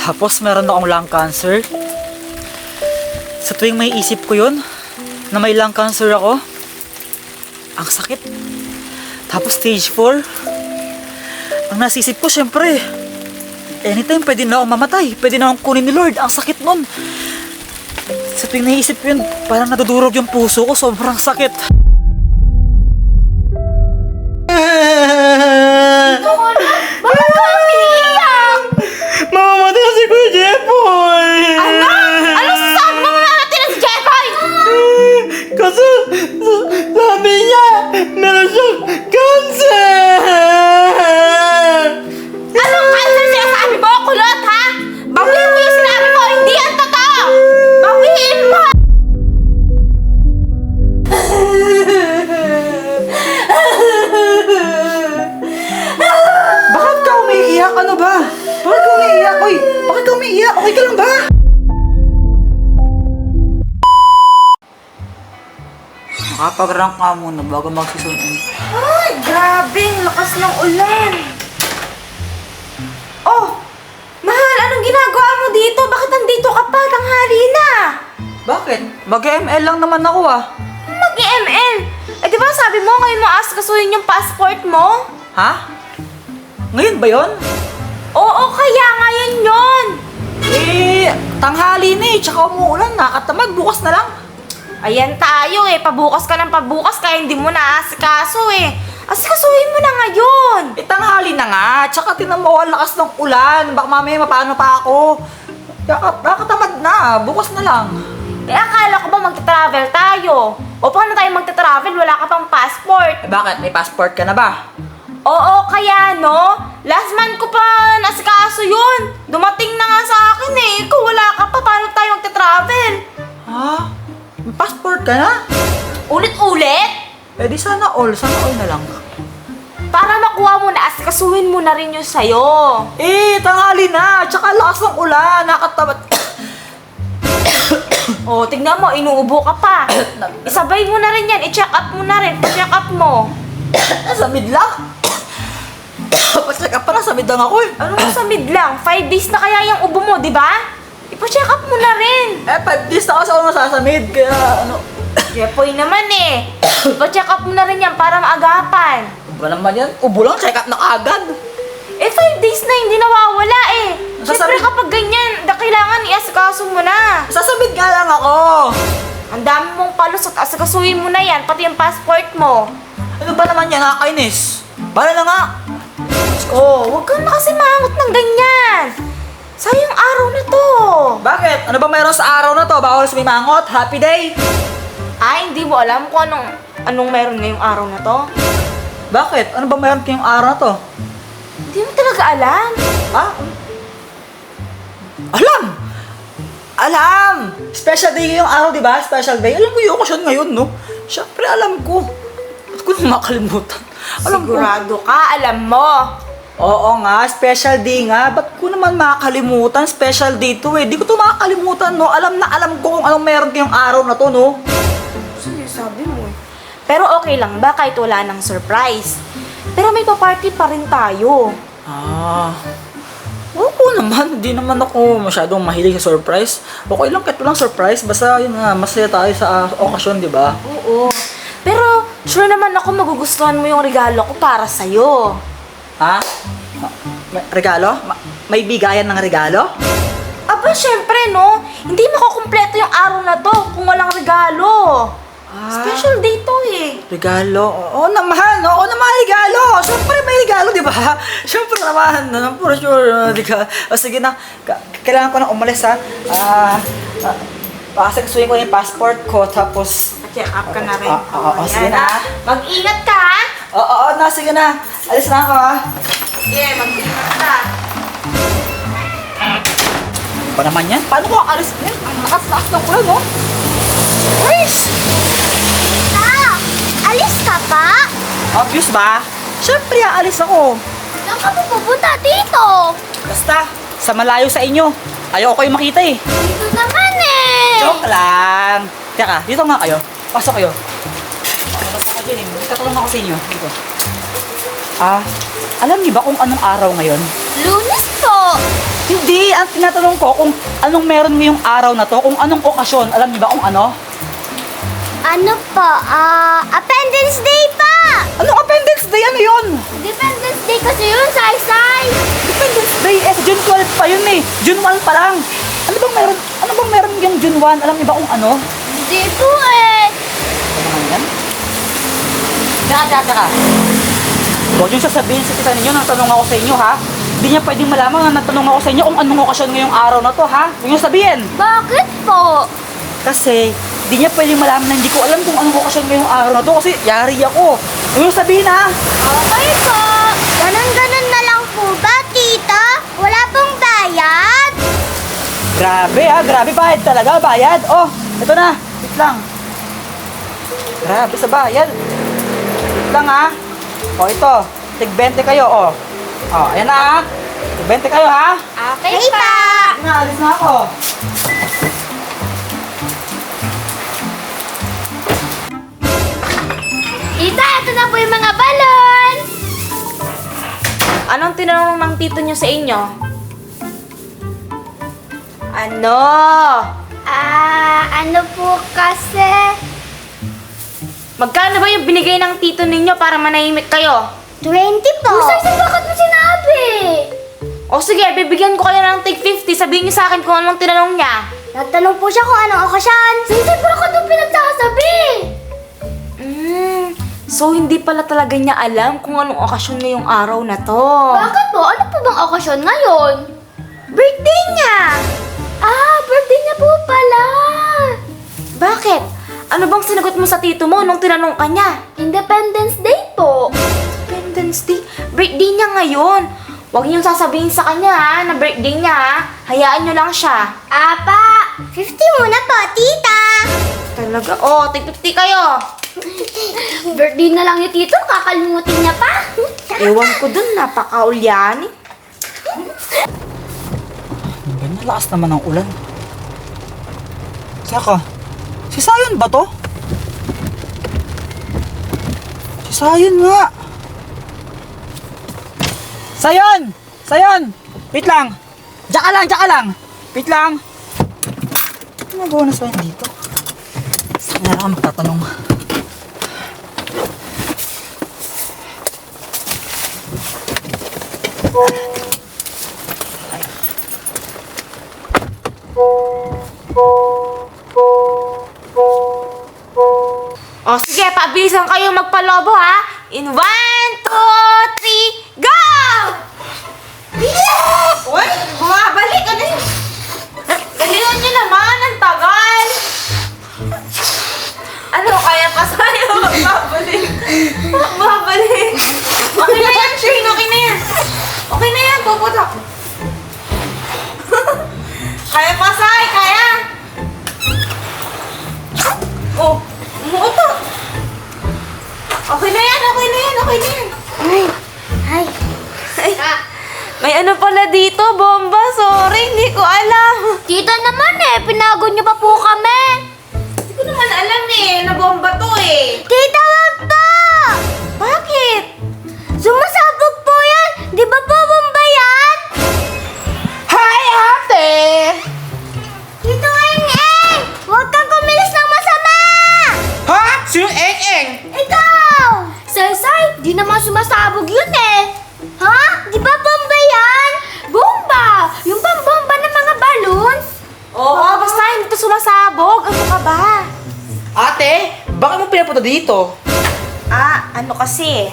Tapos meron akong lung cancer. Sa tuwing may isip ko yun, na may lung cancer ako, ang sakit. Tapos stage 4. Ang nasisip ko, syempre, anytime pwede na akong mamatay. Pwede na akong kunin ni Lord. Ang sakit nun. Sa tuwing naisip ko yun, parang nadudurog yung puso ko. Sobrang sakit. Bakit ka umiiyak? Mamamatay na si Kuya Jepoy! Ano? Ano sasabi mo natin na si Jeffoy? Kasi sabi niya, meron siyang cancer! Anong cancer sinasabi mo? Kulot, ha? Bawiin mo yung sinabi mo! Hindi yan totoo! Bawiin mo! Bakit ka umiiyak? Ano ba? Bakit ka umiiyak? Uy, bakit ka umiiyak? Okay ka lang ba? Makapag-rank nga muna bago magsusunod. Ay, grabe! Ang lakas ng ulan! Oh! Mahal, anong ginagawa mo dito? Bakit nandito ka pa? Tanghali na! Bakit? Mag-ML lang naman ako ah. Mag-ML! Eh, di ba sabi mo ngayon mo askasuhin yung passport mo? Ha? Ngayon ba yon? Oo, kaya ngayon yon! Eh, tanghali na eh. Tsaka umuulan. Nakatamad. Bukas na lang. Ayan tayo eh, pabukas ka ng pabukas kaya hindi mo na asikaso eh. Asikasuhin mo na ngayon! Eh, tanghali na nga. Tsaka tinan mo, ang lakas ng ulan. Baka mamaya mapaano pa ako. Nakatamad na. Bukas na lang. Eh, akala ko ba magta-travel tayo? O paano tayo magta-travel? Wala ka pang passport. Eh, bakit? May passport ka na ba? Oo, kaya no? Last month ko pa nasikaso yun. Dumating na nga sa akin eh. Ikaw wala ka pa. Paano tayo magta-travel? Ha? May passport ka na? Ulit-ulit? Eh, di sana all. Sana all na lang. Para makuha mo na, asikasuhin mo na rin yung sayo. Eh, tanghali na. Tsaka lakas ng ulan. Nakatamad. O, tignan mo, inuubo ka pa. Isabay mo na rin yan. I-check up mo na rin. Pa-check up mo. Nasamid lang. Pacheck up pa na. Samid lang ako eh. Ano mo sa mid lang? 5 days na kaya yung ubo mo, di ba? Ipa-check up mo na rin. Eh, 5 days na ako sa masasamid. Kaya ano. Jepoy naman eh. Ipa-check up mo na rin yan para maagapan. Ba naman yan? Ubo lang. Check up na agad. Eh, 5 days na hindi nawawala eh. Siyempre Nasasabi- kapag ganyan, kailangan i-asikaso mo na. Sasamid nga lang ako. Ang dami mong palusot, asikasuhin mo na yan, pati yung passport mo. Ano ba naman yan? Nakakainis. Bala na nga. Oh, huwag kang na kasi mangot ng ganyan. Sayang araw na to. Bakit? Ano ba mayroon sa araw na to? Bawal sumimangot? Happy day? Ay, hindi mo alam kung anong meron ngayong araw na to? Bakit? Ano ba mayroon kayong araw na to? Hindi mo talaga alam. Ha? Alam! Alam! Special day ngayong araw, di ba? Special day. Alam mo yung okasyon ngayon, no? Siyempre, alam ko. Ba't ko na makalimutan? Alam ko. Sigurado ka, alam mo. Oo nga, special day nga. Ba't ko naman makakalimutan? Special day to eh. Di ko to makakalimutan, no? Alam na alam ko kung anong meron kayong araw na to, no? Sabi mo eh. Pero okay lang ba kahit wala ng surprise? Pero may pa-party pa rin tayo. Ah. Oo naman, di naman ako masyadong mahilig sa surprise. Okay lang kahit walang surprise, basta yun nga, masaya tayo sa okasyon, di ba? Oo. Pero sure naman ako magugustuhan mo yung regalo ko para sa'yo. Ha? May regalo? May bigayan ng regalo? Aba, syempre no. Hindi makukumpleto yung araw na to kung walang regalo. Special day to eh. Regalo? Oo naman, regalo! Siyempre may regalo, di ba? Siyempre naman, for sure, di ka? O sige na, kailangan ko na umalis ha. Pakasagsuyin ko yung passport ko, tapos... Check up ka na rin. Oo, sige na. Mag-ingat ka ha. Oo, sige na. Alis na ako ha. Yeah, mag-ingat ka. Ba naman yan? Paano ko alis yan? Ang lakas-lakas ng ulan, no? Alis! Alis ka pa? Obvious ba? Siyempre, aalis ako. Saan ka pupunta dito? Basta, sa malayo sa inyo. Ayoko kayo makita eh. Dito naman eh. Joke lang. Teka, dito nga kayo. Pasok kayo. Pasok kayo dyan eh. Magtatanong ako sa inyo. Dito. Alam niyo ba kung anong araw ngayon? Lunes po. Hindi, tinatanong ko kung anong meron ngayong araw na to, kung anong okasyon. Alam niyo ba kung ano? Ano po? Appendix Day pa! Anong Appendix Day? Ano yun? Independence Day kasi yun, Sai-Sai! Independence Day, June 12 pa yun eh. June 1 pa lang. Ano bang meron yung June 1? Alam niyo ba kung ano? Hindi po eh! Ano nga yan? Tsaka. Huwag yung sasabihin sa tita ninyo, natanong ako sa inyo ha. Hindi niya pwedeng malaman na natanong ako sa inyo kung anong okasyon ngayong araw na to ha. Huwag yung sabihin. Bakit po? Kasi, di niya pwedeng malaman na hindi ko alam kung anong okasyon ngayong araw na to kasi yari ako. Huwag yung sabihin ha. Okay po! Ganun-ganun na lang po ba, tita? Wala pong bayad? Grabe ha, grabe bayad talaga, bayad. Oh, ito na, wait lang. Grabe sa bayad. Wait lang ha. Oh, ito, tig 20 kayo, oh. Oh, ayan na ha. Tig 20 kayo ha. Okay pa! Sige na, alis na ako. Tita, ito na po yung mga balon! Anong tinanong ng tito nyo sa inyo? Ano? Ano po kasi? Magkano ba yung binigay ng tito ninyo para manahimik kayo? 20 po! Sai-Sai, bakit mo sinabi? O sige, bibigyan ko kayo ng tig 50. Sabihin niyo sa akin kung anong tinanong niya. Nagtanong po siya kung anong okasyon. Sai-Sai, bakit mo pinagsasabi? So hindi pala talaga niya alam kung anong okasyon ngayong araw na to. Bakit po? Ano po bang okasyon ngayon? Birthday niya! Birthday niya po pala! Bakit? Ano bang sinagot mo sa tito mo nung tinanong ka niya? Independence Day po! Independence Day? Birthday niya ngayon. Huwag niyong sasabihin sa kanya ha, na birthday niya ha. Hayaan niyo lang siya. Apa! 50 muna po, tita! Talaga? Oh, tig 50 kayo. Birthday na lang ni Tito, kakalimutin niya pa! Ewan ko dun, napaka-ulyani. Ganyan, lakas naman ng ulan. Saka, si Sayon ba to? Si Sayon nga. Sayon! Sayon! Wait lang. Diyan ka lang. Wait lang. Ano nagawa na Sayon dito? Saan na lang magtatanong? O sige, pabilisan kayo magpalobo ha. In 1, 2, 3, go! Uy, bumabalik ka na yun. Galingan niyo naman, ang tagal. Ano, kaya pa sa'yo? Babalik. Babalik. Okay na yan, Shane. Okay na yan. Okay na yan, puputok. Kaya pa sa'yo, kaya. Oh, umuutot. Okay na yan, okay na yan, okay na yan. Ay! Ay, may ano pala dito, bomba. Sorry, hindi ko alam. Tita naman pinagod niyo pa po kami! Hindi ko naman alam na bomba to eh. Tita, wag po! Bakit? Sumasabog po yan! Di ba po bomba yan? Hi, ate! Tito Eng-Eng! Huwag kang kumilos ng masama! Ha? Sino Eng-Eng? Ikaw! Sai-Sai, di naman sumasabog yun eh! Ha? Di ba bomba yan? Bomba! Yung pambomba ng mga balloons? Oo, basta hindi to sumasabog. Ano ka ba? Ate, bakit mo pinapunta dito? Ano kasi?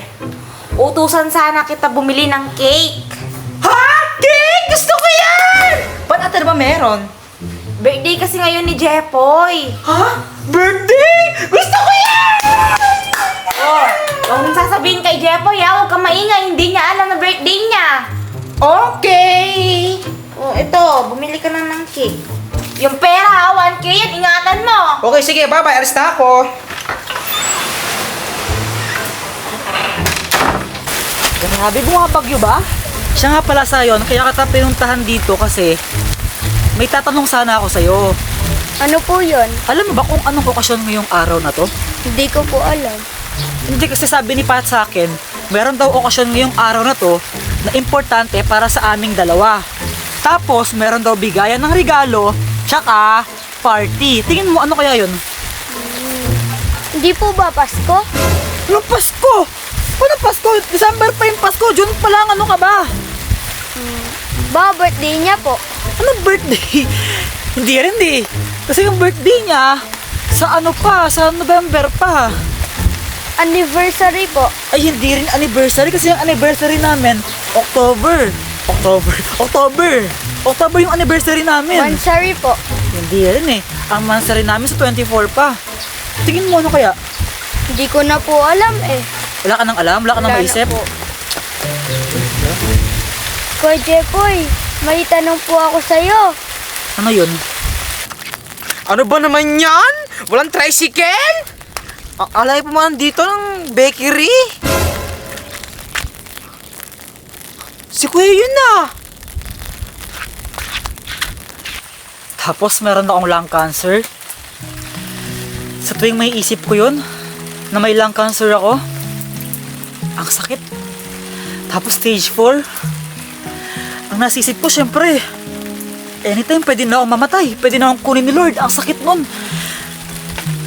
Utusan sana kita bumili ng cake. Ha? Cake! Gusto ko yan! Ba't ate ba meron? Birthday kasi ngayon ni Jepoy. Ha? Birthday! Gusto ko yan! Oh, huwag mong sasabihin kay Jepoy ha. Huwag kang maingay. Hindi niya alam na birthday niya. Okay! Oh, ito. Bumili ka na ng cake. Yung pera ha, 1K yan. Ingatan mo. Okay, sige, bye-bye. Alis na ako. Grabe, bumabagyo ba? Siya nga pala Sayon, kaya kita pinuntahan dito kasi may tatanong sana ako sa'yo. Ano po yun? Alam mo ba kung anong okasyon ngayong araw na to? Hindi ko po alam. Hindi kasi sabi ni Pat sa akin, meron daw okasyon ngayong araw na to na importante para sa aming dalawa. Tapos, meron daw bigayan ng regalo, tsaka party. Tingin mo, ano kaya yun? Hindi po ba Pasko? Anong Pasko? Ano Pasko? December pa yung Pasko. June pa lang. Ano ka ba? Ba, birthday niya po. Anong birthday? Hindi rin Kasi yung birthday niya, sa ano pa? Sa November pa. Anniversary po. Ay, hindi rin anniversary. Kasi yung anniversary namin, October yung anniversary namin. Mansary po. Hindi rin Ang mansary namin sa 24 pa. Tingin mo, ano kaya? Hindi ko na po alam eh. Wala ka nang alam? Wala ka nang Wala na maisip? po. Kuya Jepoy, may tanong po ako sa'yo. Ano yun? Ano ba naman yan? Walang tricycle? Alay pa man dito ng bakery. Si Kuya yun na. Tapos meron akong lung cancer. Sa tuwing may isip ko yun, na may lung cancer ako, ang sakit. Tapos stage 4. Ang nasisip ko, syempre, anytime pwede na akong mamatay. Pwede na akong kunin ni Lord. Ang sakit nun.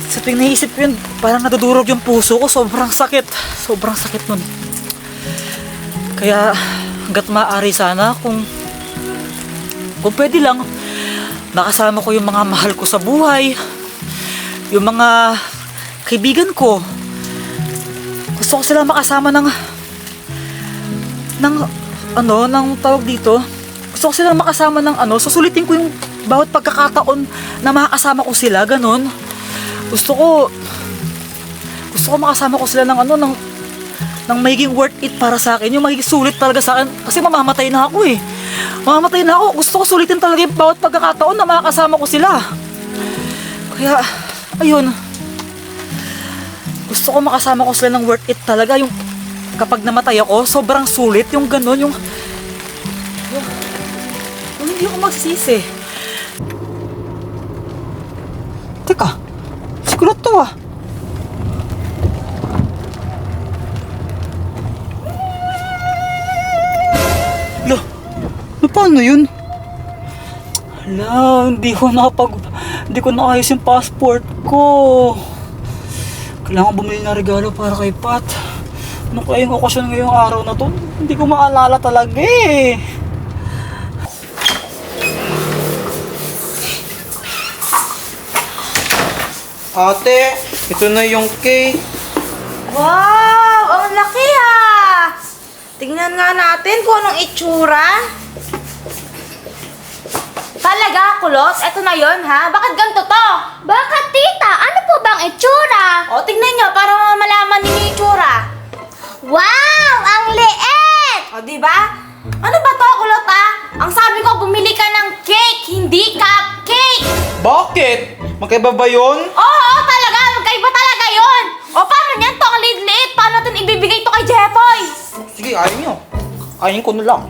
Sa tuwing naisip ko yun, parang nadudurog yung puso ko. Sobrang sakit. Sobrang sakit nun. Kaya, hanggat maaari sana, kung pwede lang, makasama ko yung mga mahal ko sa buhay. Yung mga kaibigan ko. Gusto ko sila makasama ng tawag dito. Gusto ko sila makasama ng susulitin ko yung bawat pagkakataon na makakasama ko sila, ganun. Gusto ko makasama ko sila ng ng magiging worth it para sa akin, yung magiging sulit talaga sa akin. Kasi mamamatay na ako Mamamatay na ako. Gusto ko sulitin talaga yung bawat pagkakataon na makakasama ko sila. Kaya, ayun. Gusto ko makasama ko sila ng worth it talaga. Yung kapag namatay ako, sobrang sulit. Yung ganun, yung hindi ako magsisisi. Teka, si Kulot to Lo, paano yun? Hala, hindi ko naayos yung passport ko. Kailangan bumili ng regalo para kay Pat. Ano kaya yung okasyon ngayong araw na to? Hindi ko maalala talaga Ate, ito na yung cake. Wow! Ang laki Tingnan nga natin kung anong itsura. Talaga, Kulot? Ito na yon ha? Bakit ganito to? Bakit tita? Ano po bang itsura? O, tingnan nyo para malaman ninyo yung itsura. Wow! Ang liit! O, diba? Ano ba to, Kulot Ang sabi ko, bumili ka ng cake, hindi cupcake! Bakit? Magkaiba ba yun? Oo, talaga! Magkaiba talaga yon. O, paano yan to? Ang liit-liit. Paano natin ibibigay to kay Jepoy? Sige, ayaw nyo. Ayaw ko na lang.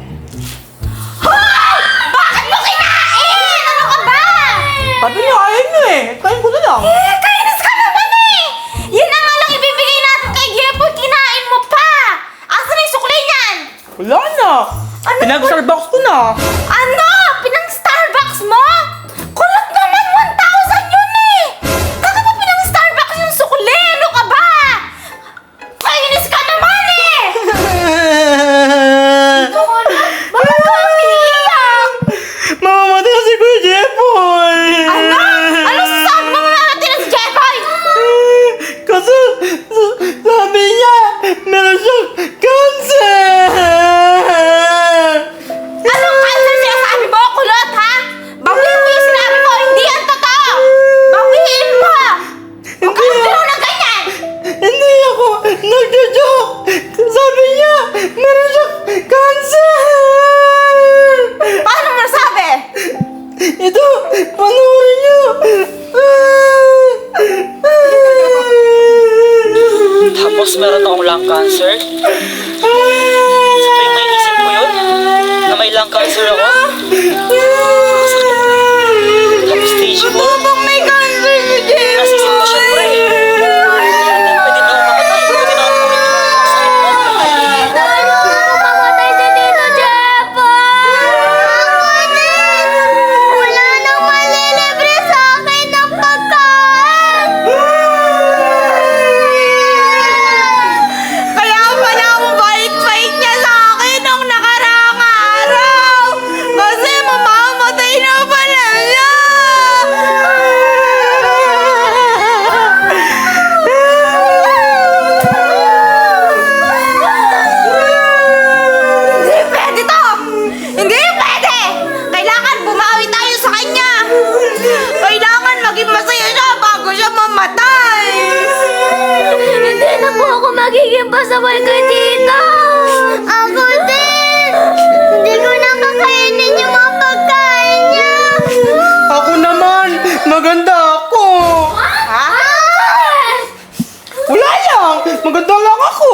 Hoy! Bakit mo kinain? Ano ka ba? Sabi niya, ayaw nyo Ayaw ko na lang. Kainis ka naman Yan na nga lang ibibigay natin kay Jepoy. Kinain mo pa! Asan na yung sukli niyan? Wala na. Ano Pinag-Starbucks ko na. Ano? Pinang-Starbucks mo? Kulot naman, 1,000 yun Kaka pa pinang-Starbucks yung sukli? Ano ka ba? Kainis ka naman Bakit ka umiiyak? Mamamatay na si Kuya Jepoy. Ano? Ano sasabi mo mamamatay na si Jepoy? Kasi sabi niya, meron siyang cancer. Anong cancer sinasabi mo, Kulot, ha? Bawiin mo yung sinabi mo, hindi yan totoo! Bawiin mo! Huwag ka biro na ganyan! Hindi ako nagjo-joke. Sabi niya, meron siyang cancer. Paano mo nasabi? Ito, yung pasaway kay tita. Ako din. Hindi ko nakakainin yung mga pagkain niya. Ako naman, maganda ako. Wala lang, maganda lang ako.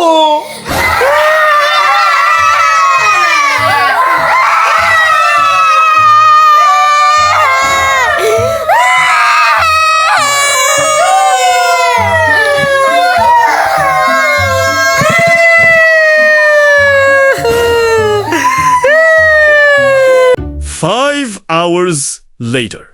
Five hours later.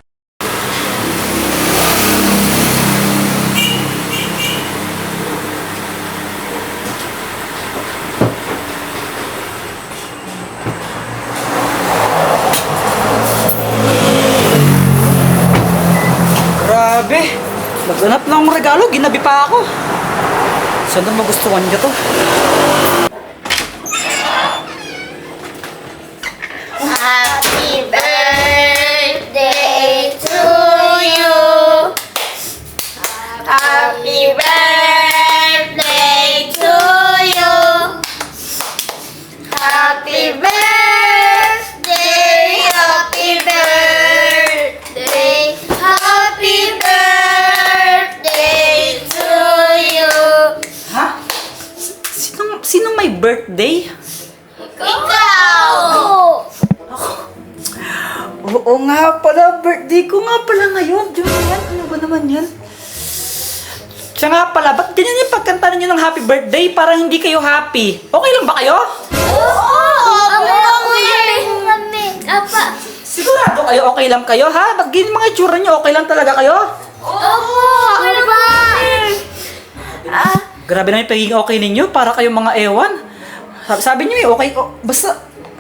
Grabe. Naghanap na akong regalo, ginabi pa ako. Sana magustuhan niya to. Happy birthday to you. Happy birthday to you. Happy birthday, happy birthday, happy birthday to you. Ha? Sinong may birthday? Ikaw! Oo nga pala, birthday ko nga pala ngayon. Julian, ano ba naman yan? Siya nga pala, ba't ganyan yung pagkanta ninyo ng happy birthday? Parang hindi kayo happy. Okay lang ba kayo? Apa? Sigurado kayo okay lang kayo, ha? Ba't ganyan mga itsura nyo, okay lang talaga kayo? Ano ba? Grabe na yung pagiging okay ninyo, para kayong mga ewan. Sabi nyo eh, okay, basta,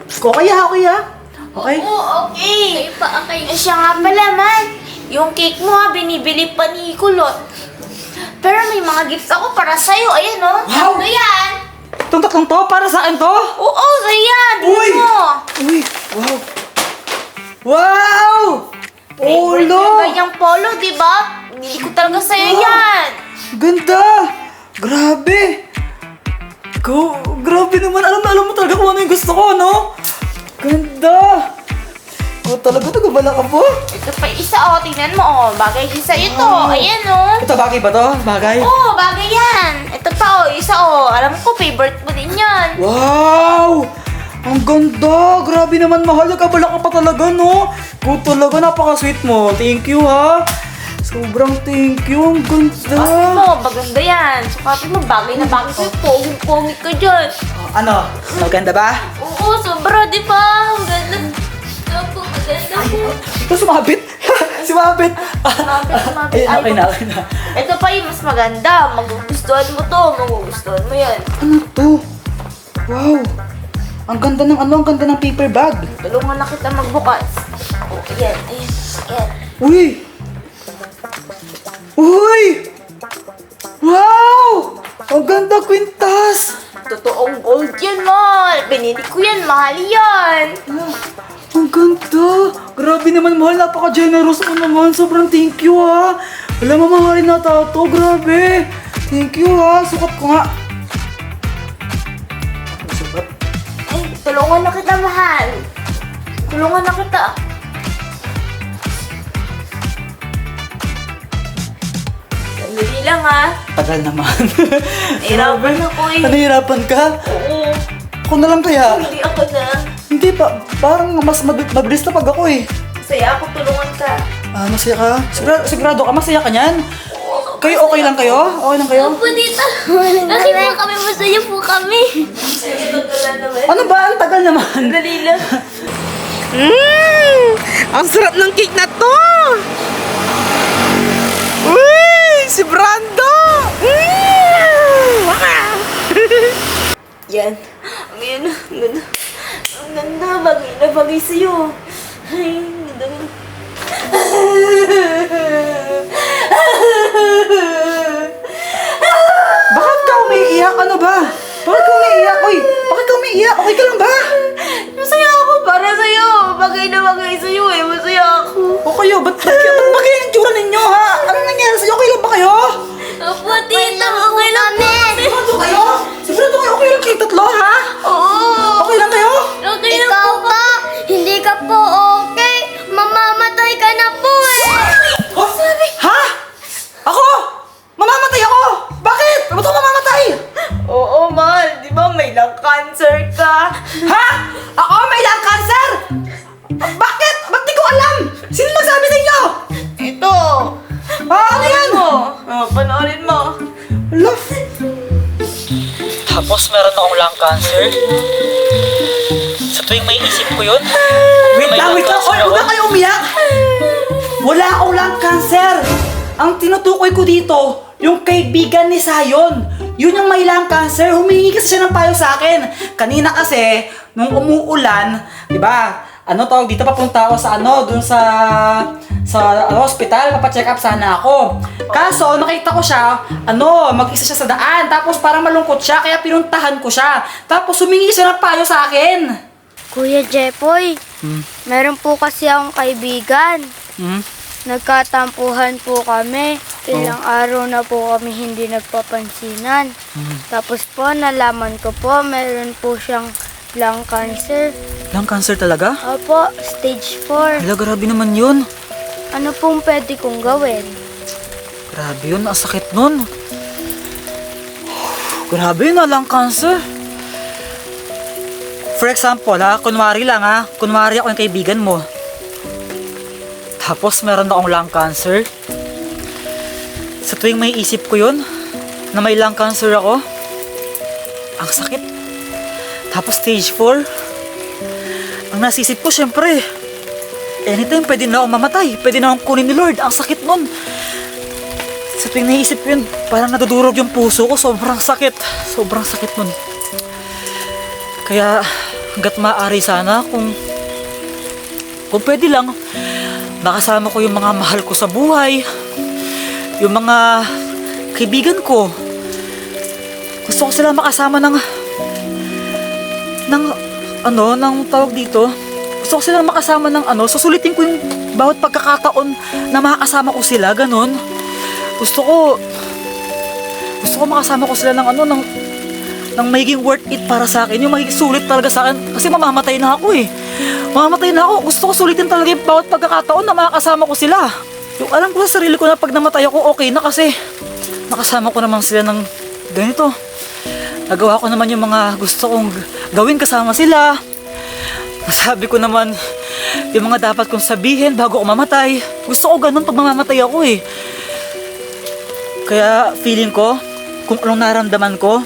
okay ha, okay ha? Okay? Okay. Okay. Siya nga pala man, yung cake mo ha, binibili pa ni Kulot. Pero may mga gifts ako para sa'yo. Ayan o. Wow! Ano yan? Itong tatlong to, para sa akin to? Oo, sa'yo yan. Uy! Tingnan mo. Uy! Wow! Wow! Polo! Ganyang polo, di ba? Bili ko talaga sa'yo yan. Ganda! Grabe! Grabe naman. Alam mo talaga kung ano yung gusto ko, no? Ganda! Talaga nagabala ka po? Ito pa isa o, tingnan mo o. Bagay din sa'yo to. Ayan o. Ito bagay ba to? Bagay? Oo, bagay yan. Ito pa o, isa o. Alam ko, favorite mo din yan. Wow! Ang ganda! Grabe naman, mahal. Nagkabala ka pa talaga, no? Ikaw talaga, napaka-sweet mo. Thank you, ha? Sobrang thank you. Ang Sukatin ganda. mo, maganda yan. Sukatin mo, bagay na bagay sa'yo. Pongit ka dyan. Ano? Maganda ba? Oo, sobra, di ba? Ang ganda. Opo, maganda po. Ito, sumabit. Sumabit. Sumabit. Ayun, okay na, okay na. Ito pa yung mas maganda. Magugustuhan mo to. Magugustuhan mo yan. Ano to? Wow! Ang ganda ng ano, ang ganda ng paper bag. Tulungan na kita magbukas. Oh, ayan, ayan, ayan. Uy! Uy! Wow! Ang ganda, kwintas! Totoong gold yan, mahal. Binili ko yan, mahal yan. Ang ganda! Grabe naman, mahal. Napaka-generous mo naman. Sobrang thank you, ha. Wala mamahalin na to. Grabe. Thank you, ha. Sukat ko nga. Sukat. Ay, tulungan na kita, mahal. Tulungan na kita. Sandali lang, ha. Tagal naman. Nahirapan ako eh. Nahihirapan ka? Oo, Ako na lang kaya? hindi ako na. Hindi pa. Parang mas mabilis na pag ako eh. Saya ako, tulungan ka. Masaya ka? Sigurado ka? Masaya ka niyan? Kayo okay lang kayo? Okay lang kayo? Opo, tita. Okay po kami, masaya po kami. Totoo naman. Ano ba? Ang tagal naman. Dali lang. Ang sarap ng cake na to! Uy! Si Brando! Yan. Ang ganda. Ang ganda. Ang ganda. Bagay na bagay sa'yo. Ay, ang ganda. Bakit ka umiiyak? Ano ba? Bakit ka umiiyak? Uy, bakit ka umiiyak? Okay ka lang ba? Masaya ako para sa'yo. Bagay na bagay sa'yo eh. Masaya ako. O kayo, ba't ba kayo yung tsura ninyo ha? Ano nangyari sa'yo? Okay lang ba kayo? Opo, tita. Okay lang po kami. Sigurado kayo? lung cancer. Sa tuwing may isip ko yun, Wait lang. Oy, huwag na kayo umiyak. Wala akong lung cancer. Ang tinutukoy ko dito, yung kaibigan ni Sayon. Yun yung may lung cancer. Humingi kasi siya ng payo sa akin. Kanina kasi, nung umuulan, di ba? Ano tawag dito, papunta ako sa dun sa hospital, papacheck up sana ako. Kaso, nakita ko siya, mag-isa siya sa daan, tapos parang malungkot siya, kaya pinuntahan ko siya. Tapos humingi siya ng payo sa akin. Kuya Jepoy, meron po kasi akong kaibigan. Nagkatampuhan po kami. Ilang araw na po kami hindi nagpapansinan. Tapos po, nalaman ko po, meron po siyang lung cancer. Lung cancer talaga? Opo, stage 4. Hala, grabe naman yun. Ano pong pwede kong gawin? Grabe yun, ang sakit nun. Grabe yun, lung cancer. For example, kunwari ako yung kaibigan mo. Tapos meron akong lung cancer. Sa tuwing may isip ko yun, na may lung cancer ako, ang sakit. Tapos stage 4. Ang nasisip ko, syempre, anytime pwede na akong mamatay. Pwede na akong kunin ni Lord. Ang sakit nun. Sa tuwing naisip ko yun, parang nadudurog yung puso ko. Sobrang sakit. Sobrang sakit nun. Kaya, hanggat maaari sana, kung pwede lang, makasama ko yung mga mahal ko sa buhay. Yung mga kaibigan ko. Gusto ko sila makasama ng tawag dito. Gusto ko sila makasama ng susulitin ko yung bawat pagkakataon na makakasama ko sila, ganun. Gusto ko makasama ko sila ng magiging worth it para sa akin, yung magiging sulit talaga sa akin, kasi mamamatay na ako eh. Mamamatay na ako, gusto ko sulitin talaga yung bawat pagkakataon na makakasama ko sila. Yung alam ko sa sarili ko na pag namatay ako, okay na kasi nakasama ko naman sila ng ganito. Nagawa ko naman yung mga gusto kong gawin kasama sila. Nasabi ko naman yung mga dapat kong sabihin bago ako mamatay. Gusto ko ganun pag mamamatay ako eh. Kaya feeling ko, kung anong naramdaman ko,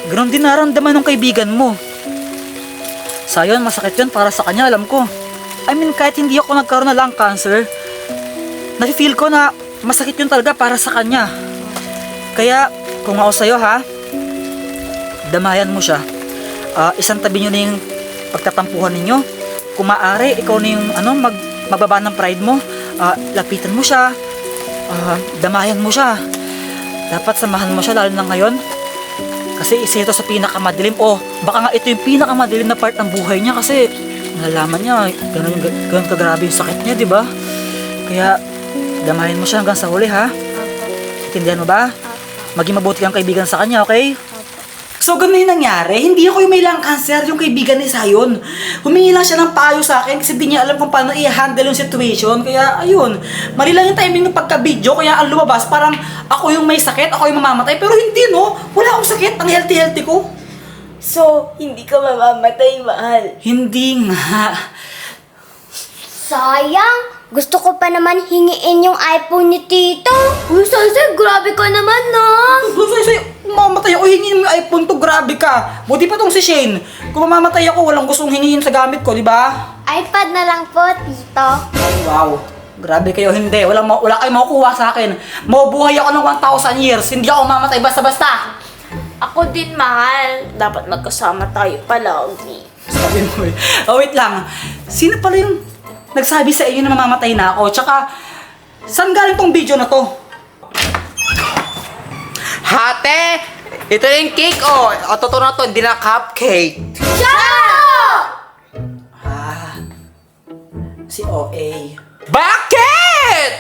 ganun din naramdaman ng kaibigan mo. Sayon, masakit yun para sa kanya, alam ko. I mean, kahit hindi ako nagkaroon na lung cancer, nafe-feel ko na masakit yun talaga para sa kanya. Kaya, kung ako sa'yo damayan mo siya. Isang tabi nyo na yung pagtatampuhan ninyo. Kung maaari, ikaw na yung magbaba ng pride mo. Lapitan mo siya. Damayan mo siya. Dapat samahan mo siya, lalo na ngayon. Kasi isa ito sa pinakamadilim. Baka nga ito yung pinakamadilim na part ng buhay niya. Kasi nalaman niya, ganun kagrabe yung sakit niya, di ba? Kaya, damayan mo siya hanggang sa huli, ha? Intindihan mo ba? Maging mabuti kang kaibigan sa kanya, okay? So, ganun yung nangyari. Hindi ako yung may lung cancer, yung kaibigan ni Sayon. Humingi lang siya ng payo sa akin kasi di niya alam kung paano i-handle yung situation. Kaya, ayun. Mali lang yung timing ng pagka-video. Kaya ang lumabas, parang ako yung may sakit, ako yung mamamatay. Pero hindi, no? Wala akong sakit. Ang healthy-healthy ko. So, hindi ka mamamatay, mahal. Hindi nga. Sayang! Gusto ko pa naman hingiin yung iPhone ni Tito. Uy, Saysay, grabe ka naman, no? Say, mamamatay ako, hingin mo yung iPhone to, grabe ka. Buti pa tong si Shane. Kung mamamatay ako, walang gustong hingin sa gamit ko, di ba? iPad na lang po, Tito. Wow. Grabe kayo, hindi. Wala kayong makukuha sa akin. Mabubuhay ako ng 1,000 years. Hindi ako mamatay basta-basta. Ako din, mahal. Dapat magkasama tayo palagi. Sabi mo eh. Wait lang. Sino pala yung nagsabi sa inyo na mamamatay na ako? Tsaka, saan galing tong video na to? Hate! Ito na yung cake, totoo na to, hindi na cupcake. Si OA. Bakit?